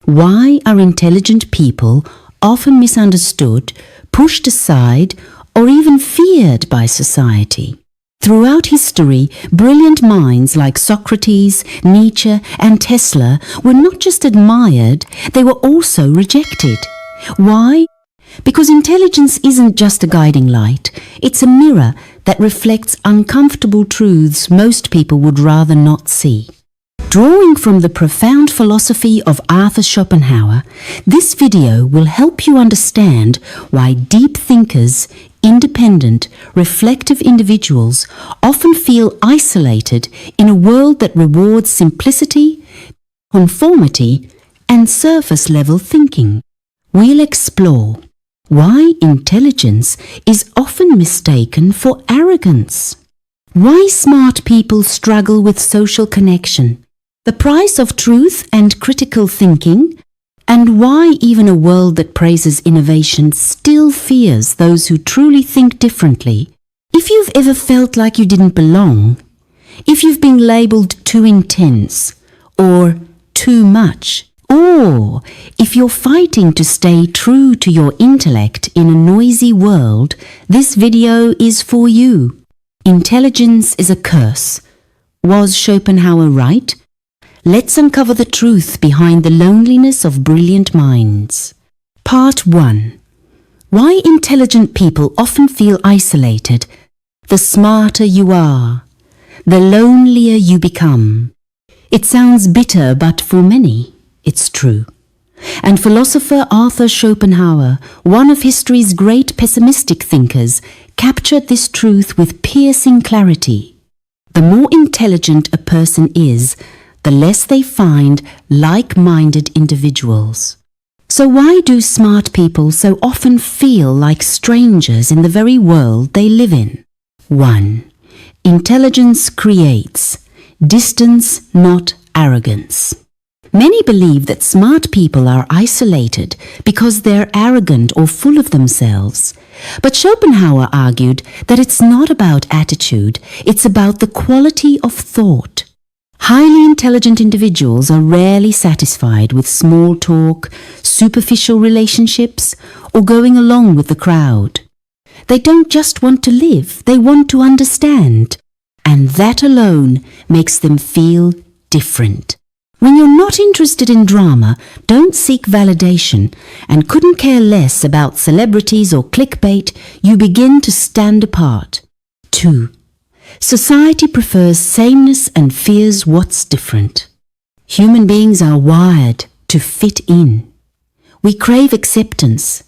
Why are intelligent people often misunderstood, pushed aside, or even feared by society? Throughout history, brilliant minds like Socrates, Nietzsche, and Tesla were not just admired, they were also rejected. Why? Because intelligence isn't just a guiding light, it's a mirror that reflects uncomfortable truths most people would rather not see. Drawing from the profound philosophy of Arthur Schopenhauer, this video will help you understand why deep thinkers, independent, reflective individuals often feel isolated in a world that rewards simplicity, conformity, and surface-level thinking. We'll explore why intelligence is often mistaken for arrogance, why smart people struggle with social connection, the price of truth and critical thinking, and why even a world that praises innovation still fears those who truly think differently. If you've ever felt like you didn't belong, if you've been labelled too intense or too much, or if you're fighting to stay true to your intellect in a noisy world, this video is for you. Intelligence is a curse. Was Schopenhauer right? Let's uncover the truth behind the loneliness of brilliant minds. Part 1. Why intelligent people often feel isolated. The smarter you are, the lonelier you become. It sounds bitter, but for many, it's true. And philosopher Arthur Schopenhauer, one of history's great pessimistic thinkers, captured this truth with piercing clarity. The more intelligent a person is, the less they find like-minded individuals. So why do smart people so often feel like strangers in the very world they live in? 1. Intelligence creates distance, not arrogance. Many believe that smart people are isolated because they're arrogant or full of themselves. But Schopenhauer argued that it's not about attitude, it's about the quality of thought. Highly intelligent individuals are rarely satisfied with small talk, superficial relationships, or going along with the crowd. They don't just want to live, they want to understand. And that alone makes them feel different. When you're not interested in drama, don't seek validation, and couldn't care less about celebrities or clickbait, you begin to stand apart. 2. Society prefers sameness and fears what's different. Human beings are wired to fit in. We crave acceptance,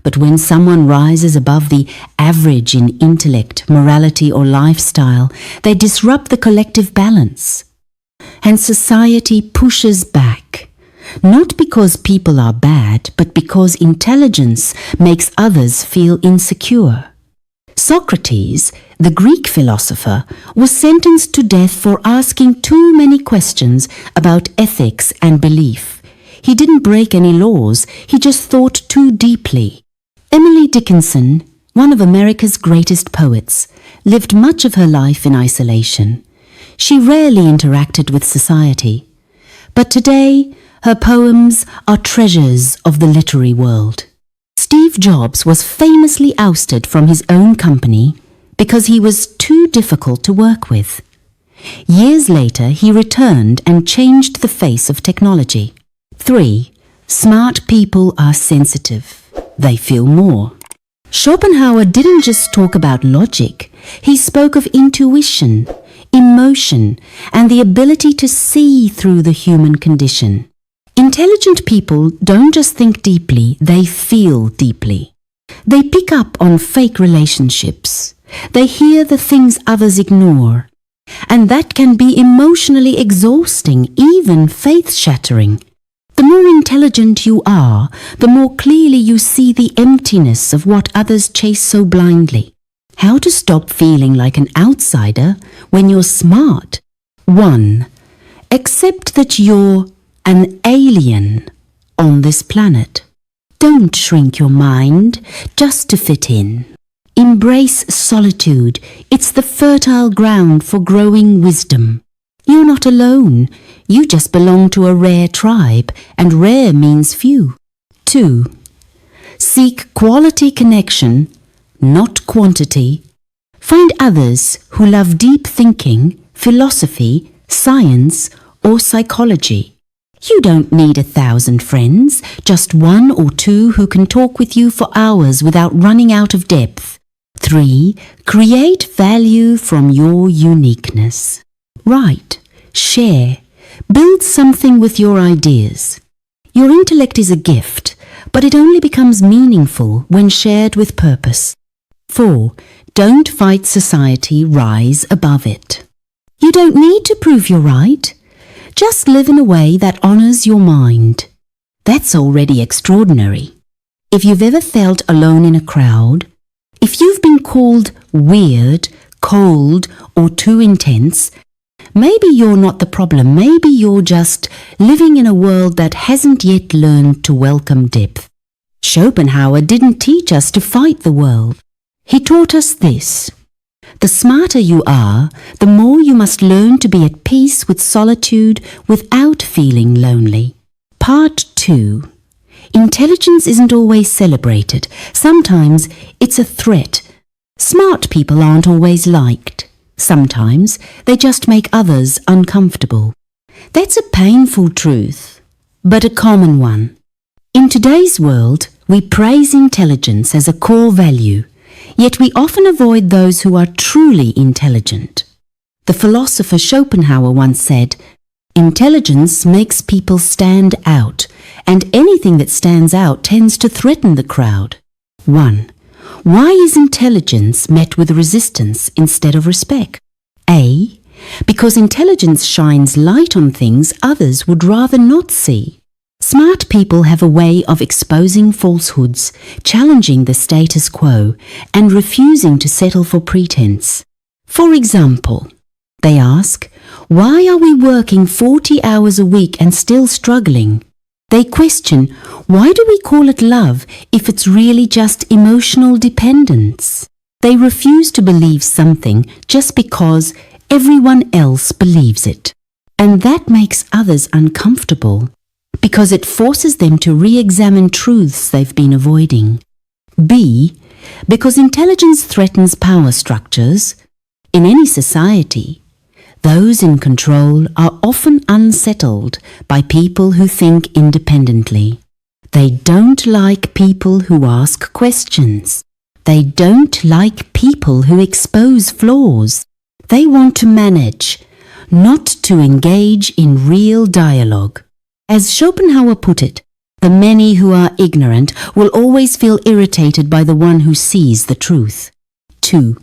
but when someone rises above the average in intellect, morality, or lifestyle, they disrupt the collective balance. And society pushes back, not because people are bad, but because intelligence makes others feel insecure. Socrates, the Greek philosopher, was sentenced to death for asking too many questions about ethics and belief. He didn't break any laws, he just thought too deeply. Emily Dickinson, one of America's greatest poets, lived much of her life in isolation. She rarely interacted with society. But today, her poems are treasures of the literary world. Steve Jobs was famously ousted from his own company because he was too difficult to work with. Years later, he returned and changed the face of technology. 3. Smart people are sensitive. They feel more. Schopenhauer didn't just talk about logic. He spoke of intuition, emotion, and the ability to see through the human condition. Intelligent people don't just think deeply, they feel deeply. They pick up on fake relationships. They hear the things others ignore. And that can be emotionally exhausting, even faith-shattering. The more intelligent you are, the more clearly you see the emptiness of what others chase so blindly. How to stop feeling like an outsider when you're smart? 1. Accept that you're an alien on this planet. Don't shrink your mind just to fit in. Embrace solitude. It's the fertile ground for growing wisdom. You're not alone. You just belong to a rare tribe, and rare means few. 2. Seek quality connection, not quantity. Find others who love deep thinking, philosophy, science, or psychology. You don't need 1,000 friends, just 1 or 2 who can talk with you for hours without running out of depth. 3. Create value from your uniqueness. Write, share, build something with your ideas. Your intellect is a gift, but it only becomes meaningful when shared with purpose. 4. Don't fight society, rise above it. You don't need to prove you're right. Just live in a way that honours your mind. That's already extraordinary. If you've ever felt alone in a crowd, if you've been called weird, cold, or too intense, maybe you're not the problem. Maybe you're just living in a world that hasn't yet learned to welcome depth. Schopenhauer didn't teach us to fight the world. He taught us this. The smarter you are, the more you must learn to be at peace with solitude without feeling lonely. Part 2. Intelligence isn't always celebrated. Sometimes it's a threat. Smart people aren't always liked. Sometimes they just make others uncomfortable. That's a painful truth, but a common one. In today's world, we praise intelligence as a core value, yet we often avoid those who are truly intelligent. The philosopher Schopenhauer once said, "Intelligence makes people stand out, and anything that stands out tends to threaten the crowd." 1. Why is intelligence met with resistance instead of respect? A. Because intelligence shines light on things others would rather not see. Smart people have a way of exposing falsehoods, challenging the status quo, and refusing to settle for pretense. For example, they ask, "Why are we working 40 hours a week and still struggling?" They question, "Why do we call it love if it's really just emotional dependence?" They refuse to believe something just because everyone else believes it. And that makes others uncomfortable because it forces them to re-examine truths they've been avoiding. B. Because intelligence threatens power structures. In any society, those in control are often unsettled by people who think independently. They don't like people who ask questions. They don't like people who expose flaws. They want to manage, not to engage in real dialogue. As Schopenhauer put it, the many who are ignorant will always feel irritated by the one who sees the truth. 2.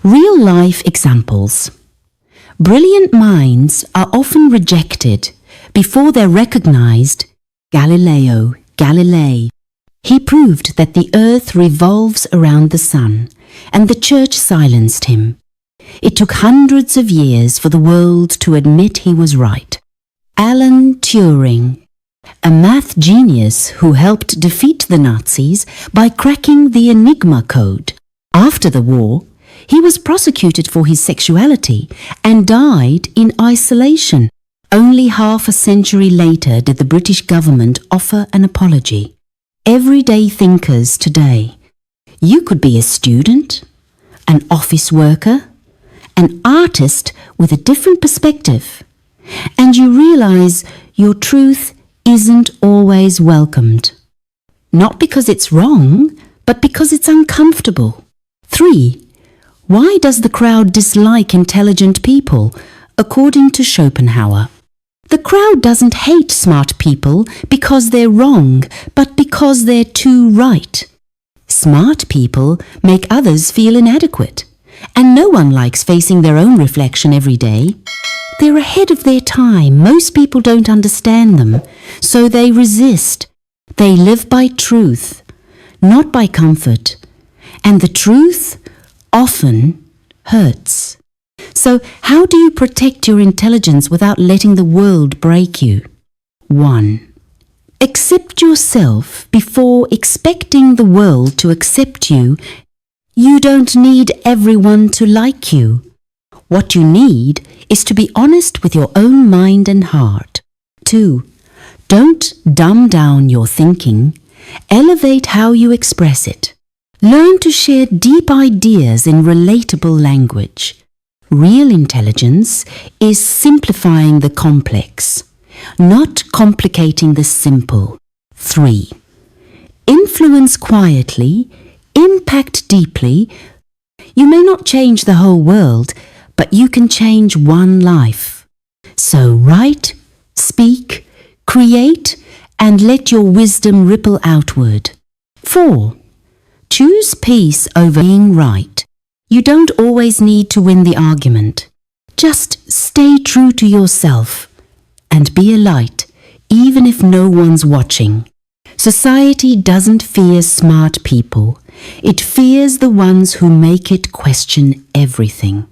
Real-life examples. Brilliant minds are often rejected before they're recognized. Galileo Galilei. He proved that the earth revolves around the sun, and the church silenced him. It took hundreds of years for the world to admit he was right. Alan Turing, a math genius who helped defeat the Nazis by cracking the Enigma code. After the war, he was prosecuted for his sexuality and died in isolation. Only half a century later did the British government offer an apology. Everyday thinkers today. You could be a student, an office worker, an artist with a different perspective, and you realize your truth isn't always welcomed. Not because it's wrong, but because it's uncomfortable. 3. Why does the crowd dislike intelligent people, according to Schopenhauer? The crowd doesn't hate smart people because they're wrong, but because they're too right. Smart people make others feel inadequate, and no one likes facing their own reflection every day. They're ahead of their time. Most people don't understand them, so they resist. They live by truth, not by comfort, and the truth often hurts. So how do you protect your intelligence without letting the world break you? 1. Accept yourself before expecting the world to accept you. You don't need everyone to like you. What you need is to be honest with your own mind and heart. 2. Don't dumb down your thinking. Elevate how you express it. Learn to share deep ideas in relatable language. Real intelligence is simplifying the complex, not complicating the simple. 3. Influence quietly, impact deeply. You may not change the whole world, but you can change one life. So write, speak, create, and let your wisdom ripple outward. 4. Choose peace over being right. You don't always need to win the argument. Just stay true to yourself and be a light, even if no one's watching. Society doesn't fear smart people. It fears the ones who make it question everything.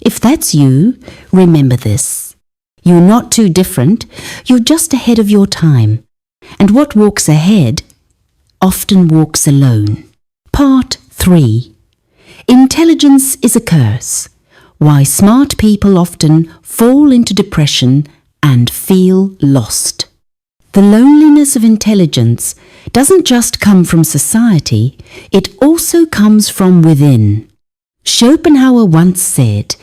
If that's you, remember this. You're not too different. You're just ahead of your time. And what walks ahead often walks alone. Part 3. Intelligence is a curse. Why smart people often fall into depression and feel lost. The loneliness of intelligence doesn't just come from society, it also comes from within. Schopenhauer once said,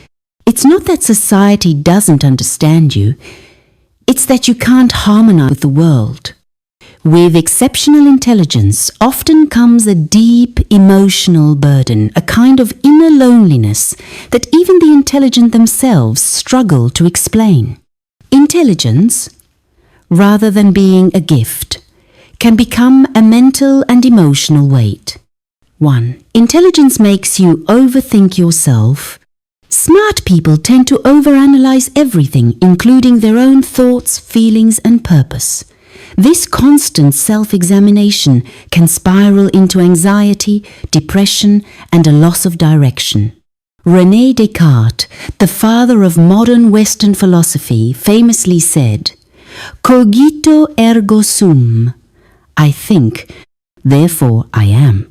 "It's not that society doesn't understand you, it's that you can't harmonize with the world." With exceptional intelligence often comes a deep emotional burden, a kind of inner loneliness that even the intelligent themselves struggle to explain. Intelligence, rather than being a gift, can become a mental and emotional weight. 1. Intelligence makes you overthink yourself. Smart people tend to overanalyze everything, including their own thoughts, feelings, and purpose. This constant self-examination can spiral into anxiety, depression, and a loss of direction. René Descartes, the father of modern Western philosophy, famously said, "Cogito ergo sum." I think, therefore I am.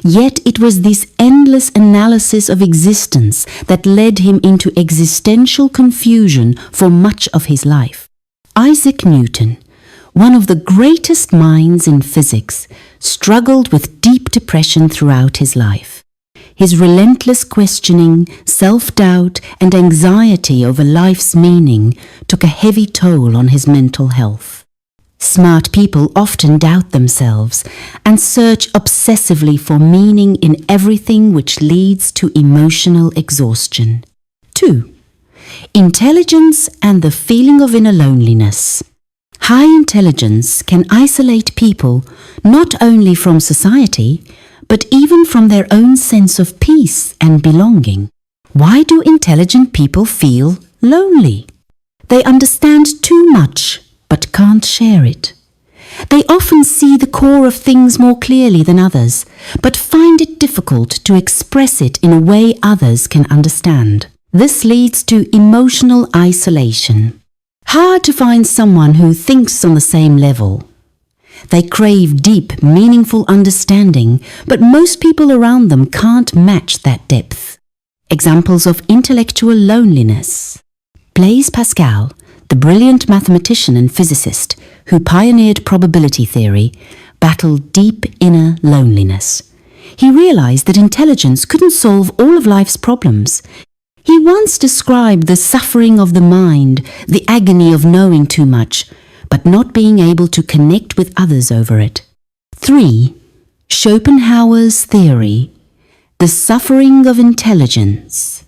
Yet it was this endless analysis of existence that led him into existential confusion for much of his life. Isaac Newton, one of the greatest minds in physics, struggled with deep depression throughout his life. His relentless questioning, self-doubt, and anxiety over life's meaning took a heavy toll on his mental health. Smart people often doubt themselves and search obsessively for meaning in everything, which leads to emotional exhaustion. 2. Intelligence and the feeling of inner loneliness. High intelligence can isolate people not only from society, but even from their own sense of peace and belonging. Why do intelligent people feel lonely? They understand too much, but can't share it. They often see the core of things more clearly than others, but find it difficult to express it in a way others can understand. This leads to emotional isolation. Hard to find someone who thinks on the same level. They crave deep, meaningful understanding, but most people around them can't match that depth. Examples of intellectual loneliness. Blaise Pascal, the brilliant mathematician and physicist who pioneered probability theory, battled deep inner loneliness. He realized that intelligence couldn't solve all of life's problems. He once described the suffering of the mind, the agony of knowing too much, but not being able to connect with others over it. 3. Schopenhauer's theory, the suffering of intelligence.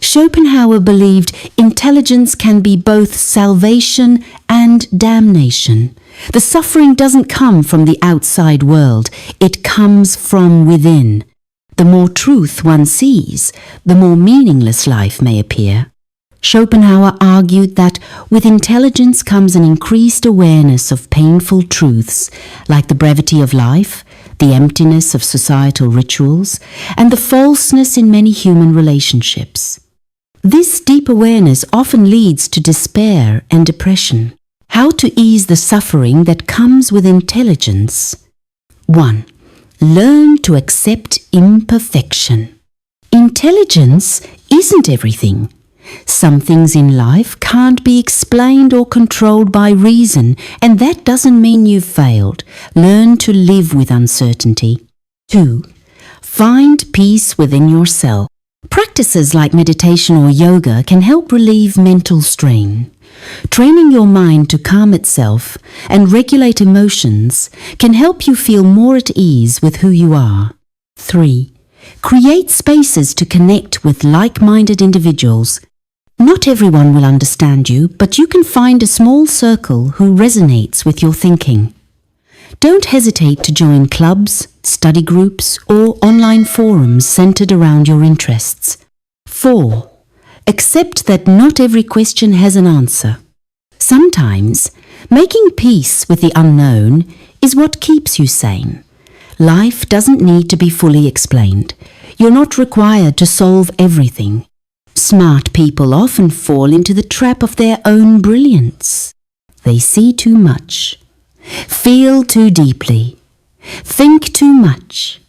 Schopenhauer believed intelligence can be both salvation and damnation. The suffering doesn't come from the outside world, it comes from within. The more truth one sees, the more meaningless life may appear. Schopenhauer argued that with intelligence comes an increased awareness of painful truths, like the brevity of life, the emptiness of societal rituals, and the falseness in many human relationships. This deep awareness often leads to despair and depression. How to ease the suffering that comes with intelligence? 1. Learn to accept imperfection. Intelligence isn't everything. Some things in life can't be explained or controlled by reason, and that doesn't mean you've failed. Learn to live with uncertainty. 2. Find peace within yourself. Practices like meditation or yoga can help relieve mental strain. Training your mind to calm itself and regulate emotions can help you feel more at ease with who you are. 3. Create spaces to connect with like-minded individuals. Not everyone will understand you, but you can find a small circle who resonates with your thinking. Don't hesitate to join clubs, study groups, or online forums centered around your interests. 4. Accept that not every question has an answer. Sometimes, making peace with the unknown is what keeps you sane. Life doesn't need to be fully explained. You're not required to solve everything. Smart people often fall into the trap of their own brilliance. They see too much, feel too deeply, think too much,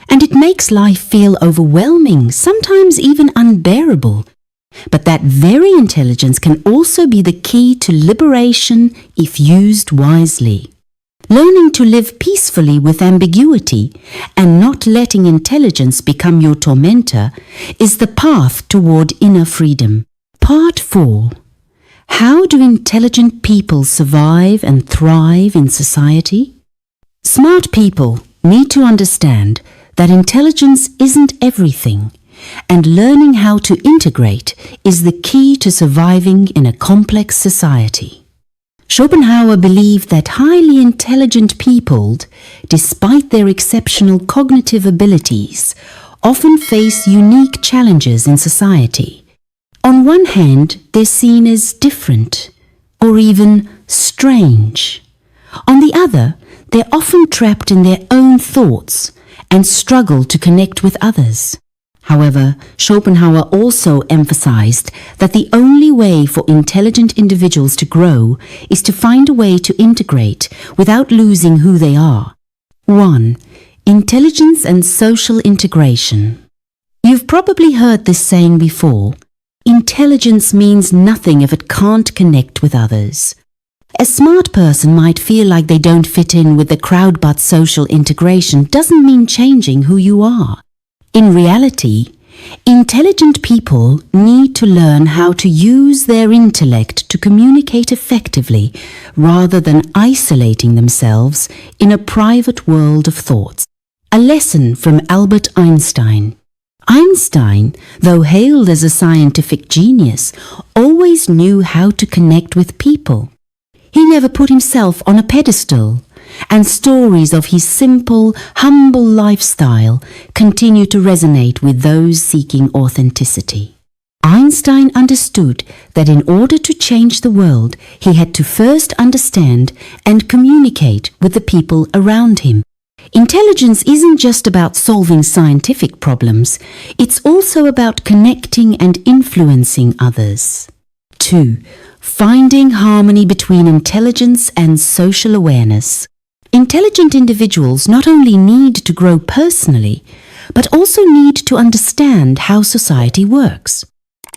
and it makes life feel overwhelming, sometimes even unbearable. But that very intelligence can also be the key to liberation if used wisely. Learning to live peacefully with ambiguity and not letting intelligence become your tormentor is the path toward inner freedom. Part 4. How do intelligent people survive and thrive in society? Smart people need to understand that intelligence isn't everything, and learning how to integrate is the key to surviving in a complex society. Schopenhauer believed that highly intelligent people, despite their exceptional cognitive abilities, often face unique challenges in society. On one hand, they're seen as different or even strange. On the other, they're often trapped in their own thoughts and struggle to connect with others. However, Schopenhauer also emphasized that the only way for intelligent individuals to grow is to find a way to integrate without losing who they are. 1. Intelligence and social integration. You've probably heard this saying before. Intelligence means nothing if it can't connect with others. A smart person might feel like they don't fit in with the crowd, but social integration doesn't mean changing who you are. In reality, intelligent people need to learn how to use their intellect to communicate effectively rather than isolating themselves in a private world of thoughts. A lesson from Albert Einstein. Einstein, though hailed as a scientific genius, always knew how to connect with people. He never put himself on a pedestal, and stories of his simple, humble lifestyle continue to resonate with those seeking authenticity. Einstein understood that in order to change the world, he had to first understand and communicate with the people around him. Intelligence isn't just about solving scientific problems, it's also about connecting and influencing others. 2. Finding harmony between intelligence and social awareness. Intelligent individuals not only need to grow personally, but also need to understand how society works.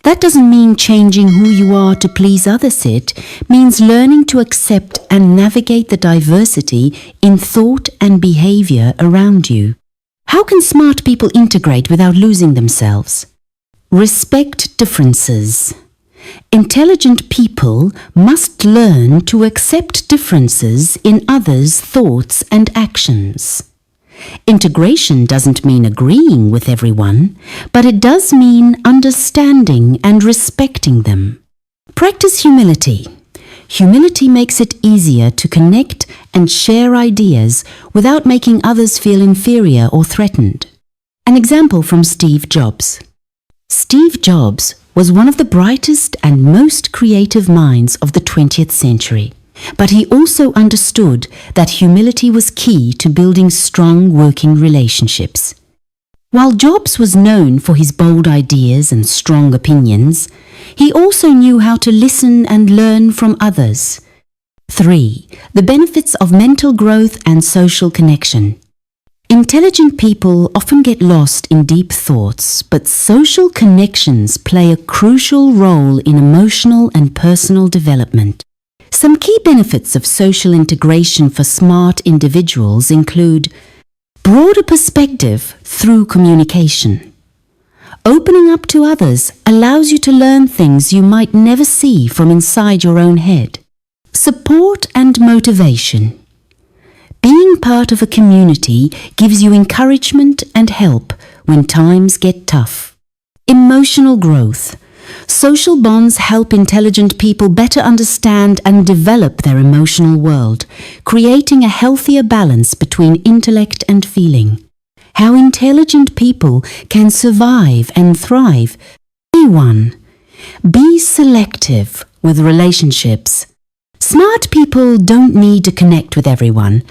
That doesn't mean changing who you are to please others. It means learning to accept and navigate the diversity in thought and behavior around you. How can smart people integrate without losing themselves? Respect differences. Intelligent people must learn to accept differences in others' thoughts and actions. Integration doesn't mean agreeing with everyone, but it does mean understanding and respecting them. Practice humility. Humility makes it easier to connect and share ideas without making others feel inferior or threatened. An example from Steve Jobs. Steve Jobs was one of the brightest and most creative minds of the 20th century. But he also understood that humility was key to building strong working relationships. While Jobs was known for his bold ideas and strong opinions, he also knew how to listen and learn from others. 3. The benefits of mental growth and social connection. Intelligent people often get lost in deep thoughts, but social connections play a crucial role in emotional and personal development. Some key benefits of social integration for smart individuals include broader perspective through communication. Opening up to others allows you to learn things you might never see from inside your own head. Support and motivation. Being part of a community gives you encouragement and help when times get tough. Emotional growth. Social bonds help intelligent people better understand and develop their emotional world, creating a healthier balance between intellect and feeling. How intelligent people can survive and thrive. A1. Be selective with relationships. Smart people don't need to connect with everyone,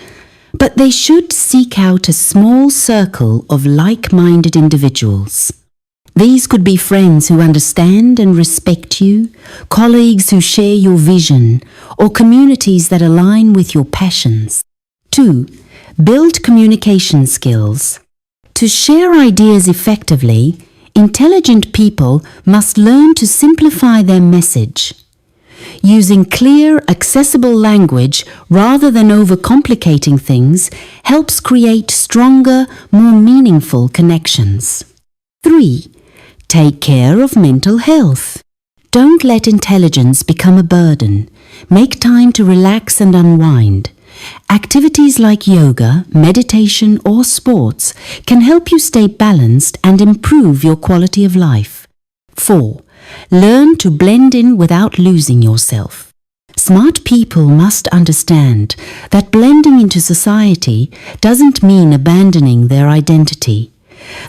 but they should seek out a small circle of like-minded individuals. These could be friends who understand and respect you, colleagues who share your vision, or communities that align with your passions. 2. Build communication skills. To share ideas effectively, intelligent people must learn to simplify their message. Using clear, accessible language rather than overcomplicating things helps create stronger, more meaningful connections. 3. Take care of mental health. Don't let intelligence become a burden. Make time to relax and unwind. Activities like yoga, meditation, or sports can help you stay balanced and improve your quality of life. 4. Learn to blend in without losing yourself. Smart people must understand that blending into society doesn't mean abandoning their identity.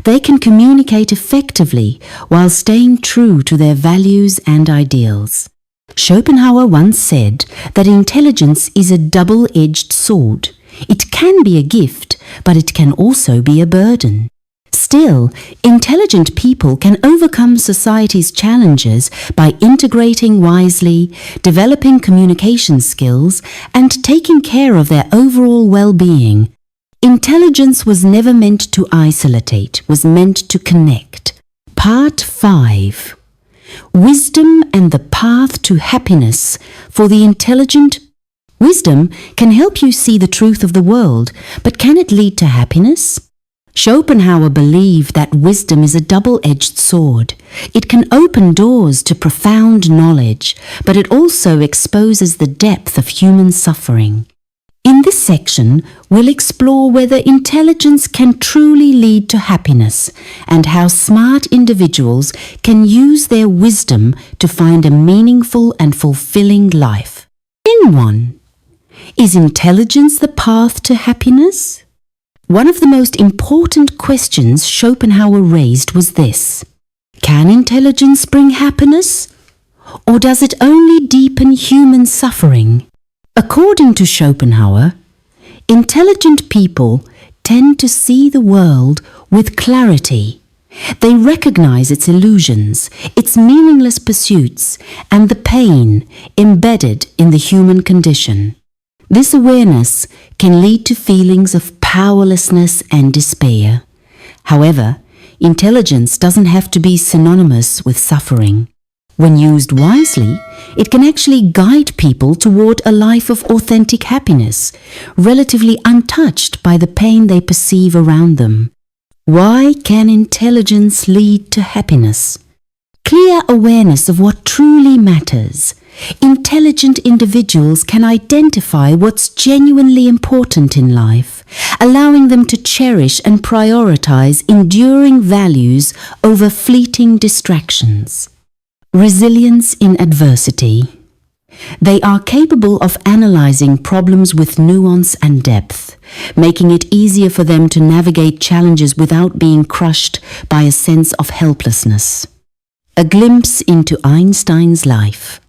They can communicate effectively while staying true to their values and ideals. Schopenhauer once said that intelligence is a double-edged sword. It can be a gift, but it can also be a burden. Still, intelligent people can overcome society's challenges by integrating wisely, developing communication skills, and taking care of their overall well-being. Intelligence was never meant to isolate, was meant to connect. Part 5. Wisdom and the path to happiness for the intelligent. Wisdom can help you see the truth of the world, but can it lead to happiness? Schopenhauer believed that wisdom is a double-edged sword. It can open doors to profound knowledge, but it also exposes the depth of human suffering. In this section, we'll explore whether intelligence can truly lead to happiness and how smart individuals can use their wisdom to find a meaningful and fulfilling life. In 1. Is intelligence the path to happiness? One of the most important questions Schopenhauer raised was this: can intelligence bring happiness? Or does it only deepen human suffering? According to Schopenhauer, intelligent people tend to see the world with clarity. They recognize its illusions, its meaningless pursuits, and the pain embedded in the human condition. This awareness can lead to feelings of powerlessness and despair. However, intelligence doesn't have to be synonymous with suffering. When used wisely, it can actually guide people toward a life of authentic happiness, relatively untouched by the pain they perceive around them. Why can intelligence lead to happiness? Clear awareness of what truly matters. Intelligent individuals can identify what's genuinely important in life, allowing them to cherish and prioritize enduring values over fleeting distractions. Resilience in adversity. They are capable of analyzing problems with nuance and depth, making it easier for them to navigate challenges without being crushed by a sense of helplessness. A glimpse into Einstein's life.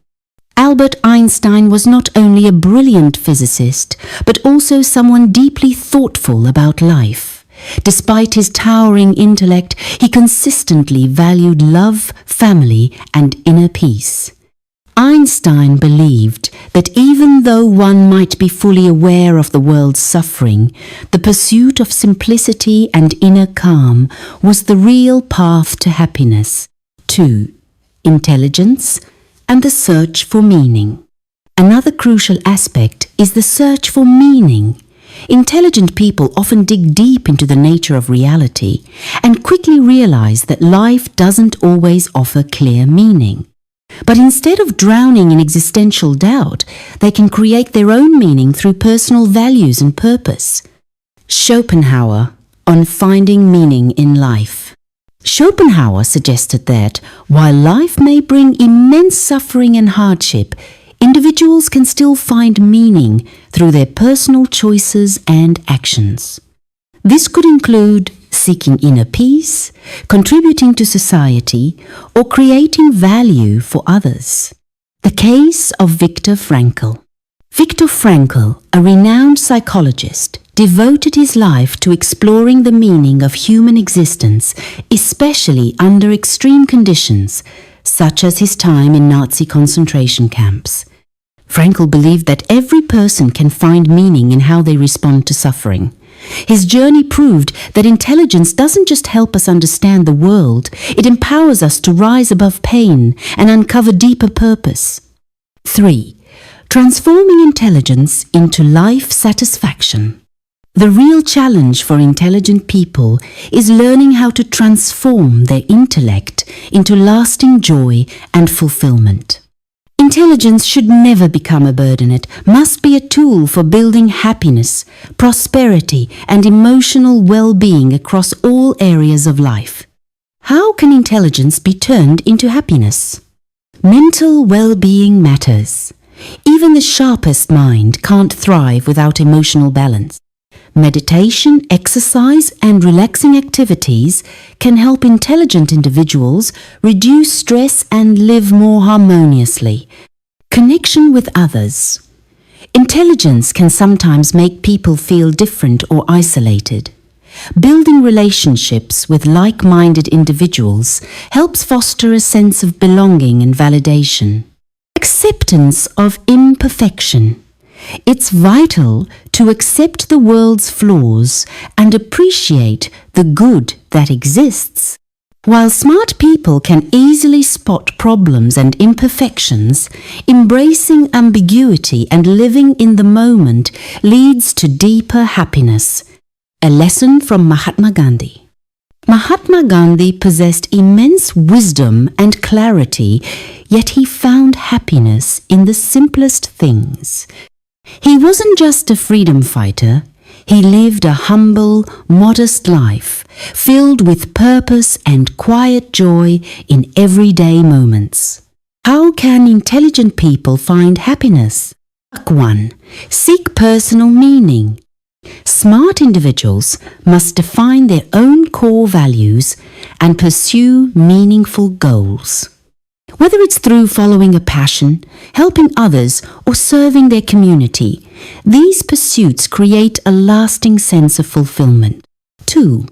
Albert Einstein was not only a brilliant physicist, but also someone deeply thoughtful about life. Despite his towering intellect, he consistently valued love, family, and inner peace. Einstein believed that even though one might be fully aware of the world's suffering, the pursuit of simplicity and inner calm was the real path to happiness. 2. Intelligence and the search for meaning. Another crucial aspect is the search for meaning. Intelligent people often dig deep into the nature of reality and quickly realize that life doesn't always offer clear meaning. But instead of drowning in existential doubt, they can create their own meaning through personal values and purpose. Schopenhauer on finding meaning in life. Schopenhauer suggested that while life may bring immense suffering and hardship, individuals can still find meaning through their personal choices and actions. This could include seeking inner peace, contributing to society, or creating value for others. The case of Viktor Frankl. Viktor Frankl, a renowned psychologist, devoted his life to exploring the meaning of human existence, especially under extreme conditions, such as his time in Nazi concentration camps. Frankl believed that every person can find meaning in how they respond to suffering. His journey proved that intelligence doesn't just help us understand the world, it empowers us to rise above pain and uncover deeper purpose. 3. Transforming intelligence into life satisfaction. The real challenge for intelligent people is learning how to transform their intellect into lasting joy and fulfillment. Intelligence should never become a burden. It must be a tool for building happiness, prosperity, and emotional well-being across all areas of life. How can intelligence be turned into happiness? Mental well-being matters. Even the sharpest mind can't thrive without emotional balance. Meditation, exercise, and relaxing activities can help intelligent individuals reduce stress and live more harmoniously. Connection with others. Intelligence can sometimes make people feel different or isolated. Building relationships with like-minded individuals helps foster a sense of belonging and validation. Acceptance of imperfection. It's vital to accept the world's flaws and appreciate the good that exists. While smart people can easily spot problems and imperfections, embracing ambiguity and living in the moment leads to deeper happiness. A lesson from Mahatma Gandhi. Mahatma Gandhi possessed immense wisdom and clarity, yet he found happiness in the simplest things. He wasn't just a freedom fighter, he lived a humble, modest life, filled with purpose and quiet joy in everyday moments. How can intelligent people find happiness? 1. Seek personal meaning. Smart individuals must define their own core values and pursue meaningful goals. Whether it's through following a passion, helping others, or serving their community, these pursuits create a lasting sense of fulfillment. 2.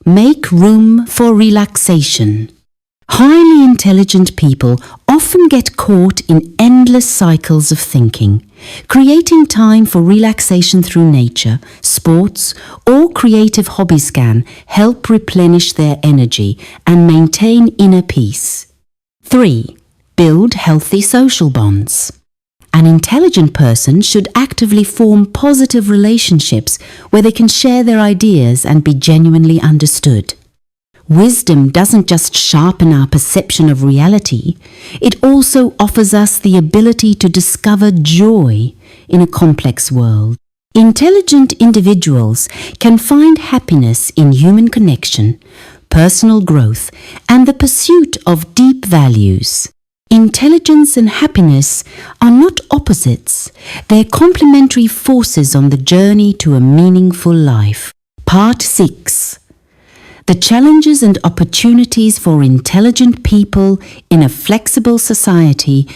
Make room for relaxation. Highly intelligent people often get caught in endless cycles of thinking. Creating time for relaxation through nature, sports, or creative hobbies can help replenish their energy and maintain inner peace. 3. Build healthy social bonds. An intelligent person should actively form positive relationships where they can share their ideas and be genuinely understood. Wisdom doesn't just sharpen our perception of reality, it also offers us the ability to discover joy in a complex world. Intelligent individuals can find happiness in human connection, personal growth, and the pursuit of deep values. Intelligence and happiness are not opposites, they're complementary forces on the journey to a meaningful life. Part 6. The challenges and opportunities for intelligent people in a flexible society.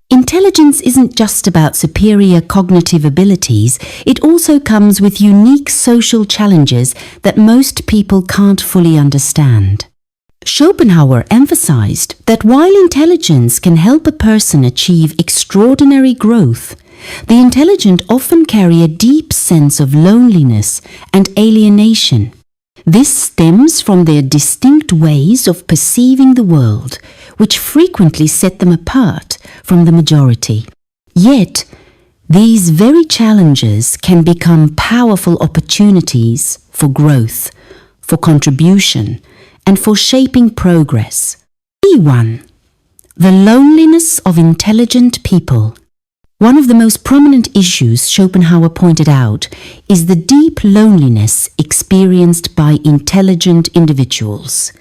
Intelligence isn't just about superior cognitive abilities, it also comes with unique social challenges that most people can't fully understand. Schopenhauer emphasized that while intelligence can help a person achieve extraordinary growth, the intelligent often carry a deep sense of loneliness and alienation. This stems from their distinct ways of perceiving the world, which frequently set them apart from the majority. Yet, these very challenges can become powerful opportunities for growth, for contribution, and for shaping progress. E1. The loneliness of intelligent people. One of the most prominent issues Schopenhauer pointed out is the deep loneliness experienced by intelligent individuals.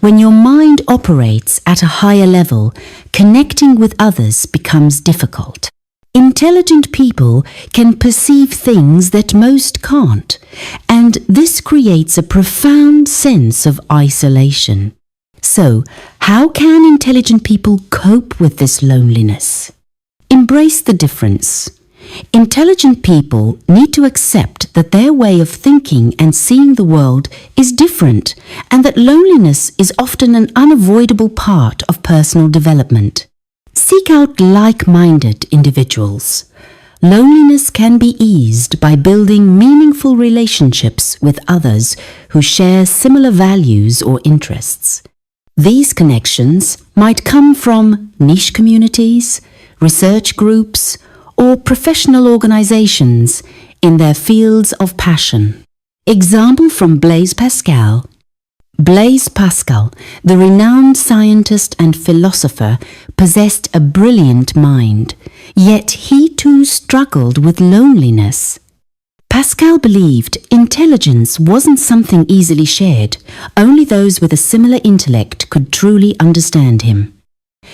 When your mind operates at a higher level, connecting with others becomes difficult. Intelligent people can perceive things that most can't, and this creates a profound sense of isolation. So, how can intelligent people cope with this loneliness? Embrace the difference. Intelligent people need to accept that their way of thinking and seeing the world is different, and that loneliness is often an unavoidable part of personal development. Seek out like-minded individuals. Loneliness can be eased by building meaningful relationships with others who share similar values or interests. These connections might come from niche communities, research groups, or professional organizations in their fields of passion. Example from Blaise Pascal. Blaise Pascal, the renowned scientist and philosopher, possessed a brilliant mind, yet he too struggled with loneliness. Pascal believed intelligence wasn't something easily shared, only those with a similar intellect could truly understand him.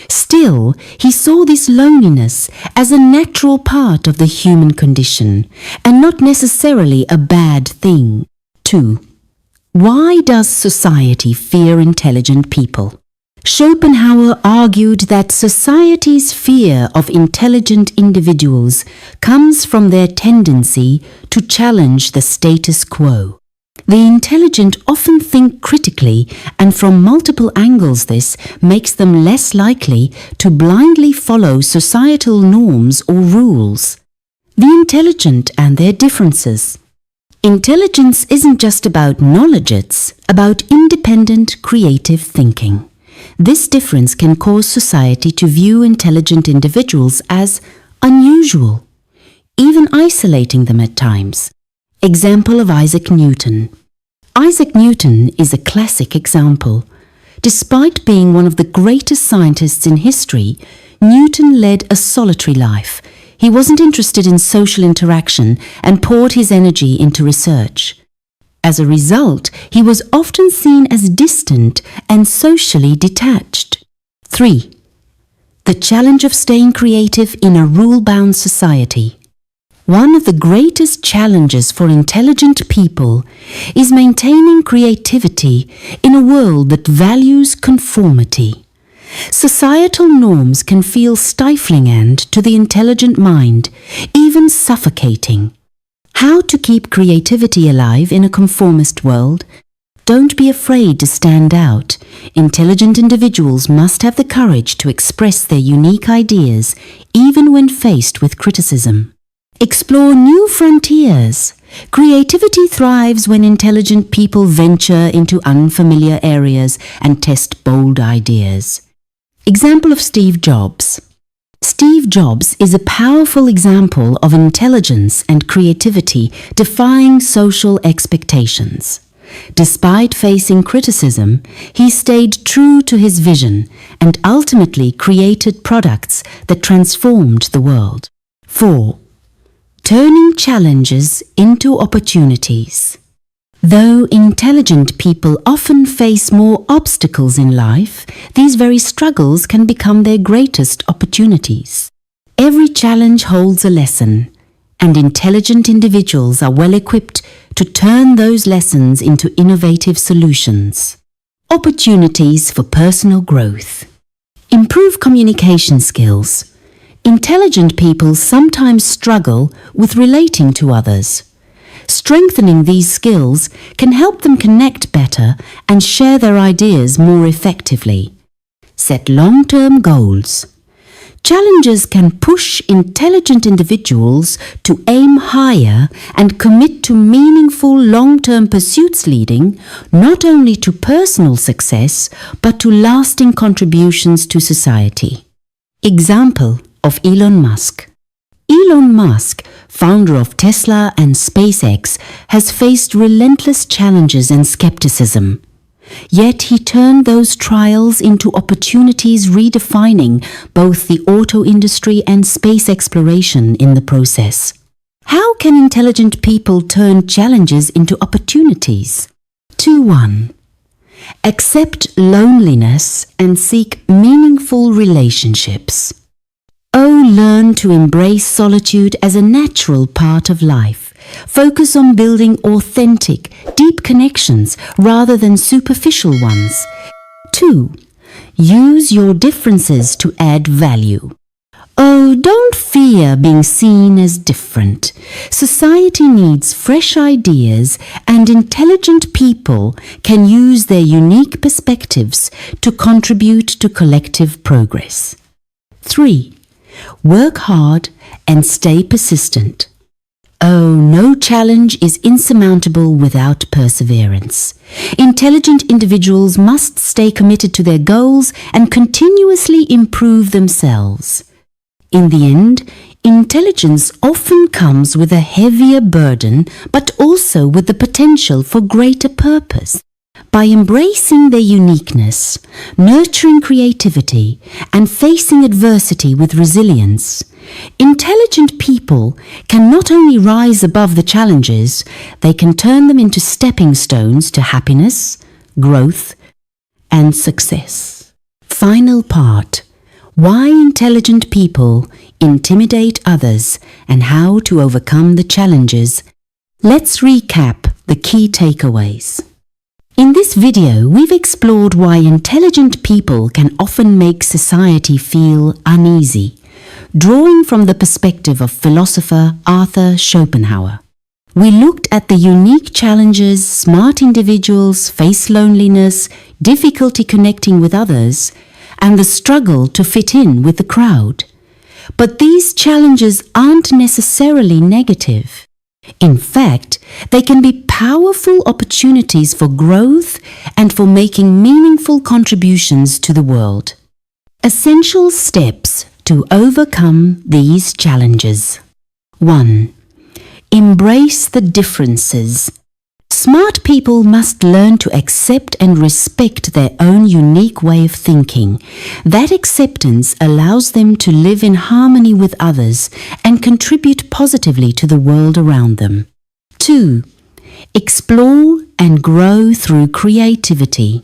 Still, he saw this loneliness as a natural part of the human condition, and not necessarily a bad thing. 2. Why does society fear intelligent people? Schopenhauer argued that society's fear of intelligent individuals comes from their tendency to challenge the status quo. The intelligent often think critically, and from multiple angles this makes them less likely to blindly follow societal norms or rules. The intelligent and their differences. Intelligence isn't just about knowledge, it's about independent, creative thinking. This difference can cause society to view intelligent individuals as unusual, even isolating them at times. Example of Isaac Newton. Isaac Newton is a classic example. Despite being one of the greatest scientists in history, Newton led a solitary life. He wasn't interested in social interaction and poured his energy into research. As a result, he was often seen as distant and socially detached. 3. The challenge of staying creative in a rule-bound society. One of the greatest challenges for intelligent people is maintaining creativity in a world that values conformity. Societal norms can feel stifling and, to the intelligent mind, even suffocating. How to keep creativity alive in a conformist world? Don't be afraid to stand out. Intelligent individuals must have the courage to express their unique ideas, even when faced with criticism. Explore new frontiers. Creativity thrives when intelligent people venture into unfamiliar areas and test bold ideas. Example of Steve Jobs. Steve Jobs is a powerful example of intelligence and creativity defying social expectations. Despite facing criticism, he stayed true to his vision and ultimately created products that transformed the world. 4. Turning challenges into opportunities. Though intelligent people often face more obstacles in life, these very struggles can become their greatest opportunities. Every challenge holds a lesson, and intelligent individuals are well equipped to turn those lessons into innovative solutions. Opportunities for personal growth. Improve communication skills. Intelligent people sometimes struggle with relating to others. Strengthening these skills can help them connect better and share their ideas more effectively. Set long-term goals. Challenges can push intelligent individuals to aim higher and commit to meaningful long-term pursuits leading not only to personal success but to lasting contributions to society. Example of Elon Musk. Elon Musk, founder of Tesla and SpaceX, has faced relentless challenges and skepticism. Yet he turned those trials into opportunities, redefining both the auto industry and space exploration in the process. How can intelligent people turn challenges into opportunities? 2.1. Accept loneliness and seek meaningful relationships. Learn to embrace solitude as a natural part of life. Focus on building authentic, deep connections rather than superficial ones. 2. Use your differences to add value. Don't fear being seen as different. Society needs fresh ideas, and intelligent people can use their unique perspectives to contribute to collective progress. 3. Work hard and stay persistent. No challenge is insurmountable without perseverance. Intelligent individuals must stay committed to their goals and continuously improve themselves. In the end, intelligence often comes with a heavier burden, but also with the potential for greater purpose. By embracing their uniqueness, nurturing creativity, and facing adversity with resilience, intelligent people can not only rise above the challenges, they can turn them into stepping stones to happiness, growth, and success. Final part: why intelligent people intimidate others and how to overcome the challenges. Let's recap the key takeaways. In this video, we've explored why intelligent people can often make society feel uneasy, drawing from the perspective of philosopher Arthur Schopenhauer. We looked at the unique challenges smart individuals face: loneliness, difficulty connecting with others, and the struggle to fit in with the crowd. But these challenges aren't necessarily negative. In fact, they can be powerful opportunities for growth and for making meaningful contributions to the world. Essential steps to overcome these challenges. 1. Embrace the differences. Smart people must learn to accept and respect their own unique way of thinking. That acceptance allows them to live in harmony with others and contribute positively to the world around them. 2. Explore and grow through creativity.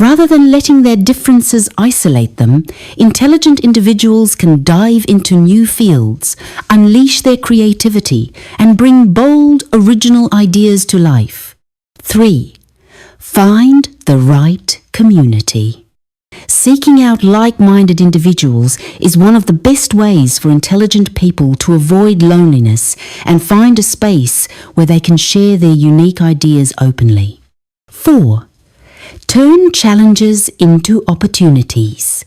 Rather than letting their differences isolate them, intelligent individuals can dive into new fields, unleash their creativity, and bring bold, original ideas to life. 3. Find the right community. Seeking out like-minded individuals is one of the best ways for intelligent people to avoid loneliness and find a space where they can share their unique ideas openly. 4. Turn challenges into opportunities.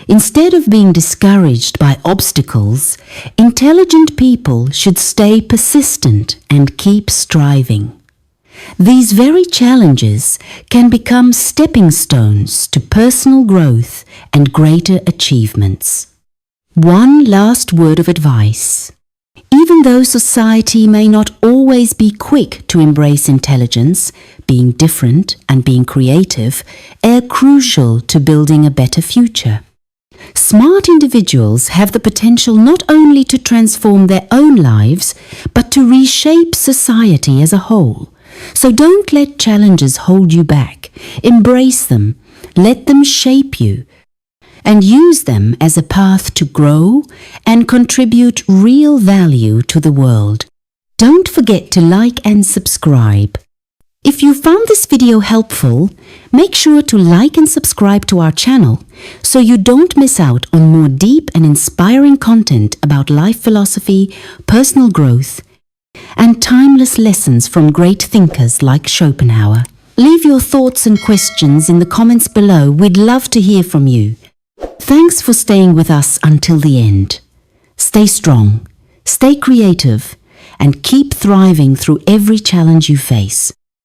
Instead of being discouraged by obstacles, intelligent people should stay persistent and keep striving. These very challenges can become stepping stones to personal growth and greater achievements. One last word of advice. Even though society may not always be quick to embrace intelligence, being different and being creative are crucial to building a better future. Smart individuals have the potential not only to transform their own lives, but to reshape society as a whole. So don't let challenges hold you back. Embrace them, let them shape you, and use them as a path to grow and contribute real value to the world. Don't forget to like and subscribe. If you found this video helpful, make sure to like and subscribe to our channel so you don't miss out on more deep and inspiring content about life philosophy, personal growth, and timeless lessons from great thinkers like Schopenhauer. Leave your thoughts and questions in the comments below. We'd love to hear from you. Thanks for staying with us until the end. Stay strong, stay creative, and keep thriving through every challenge you face.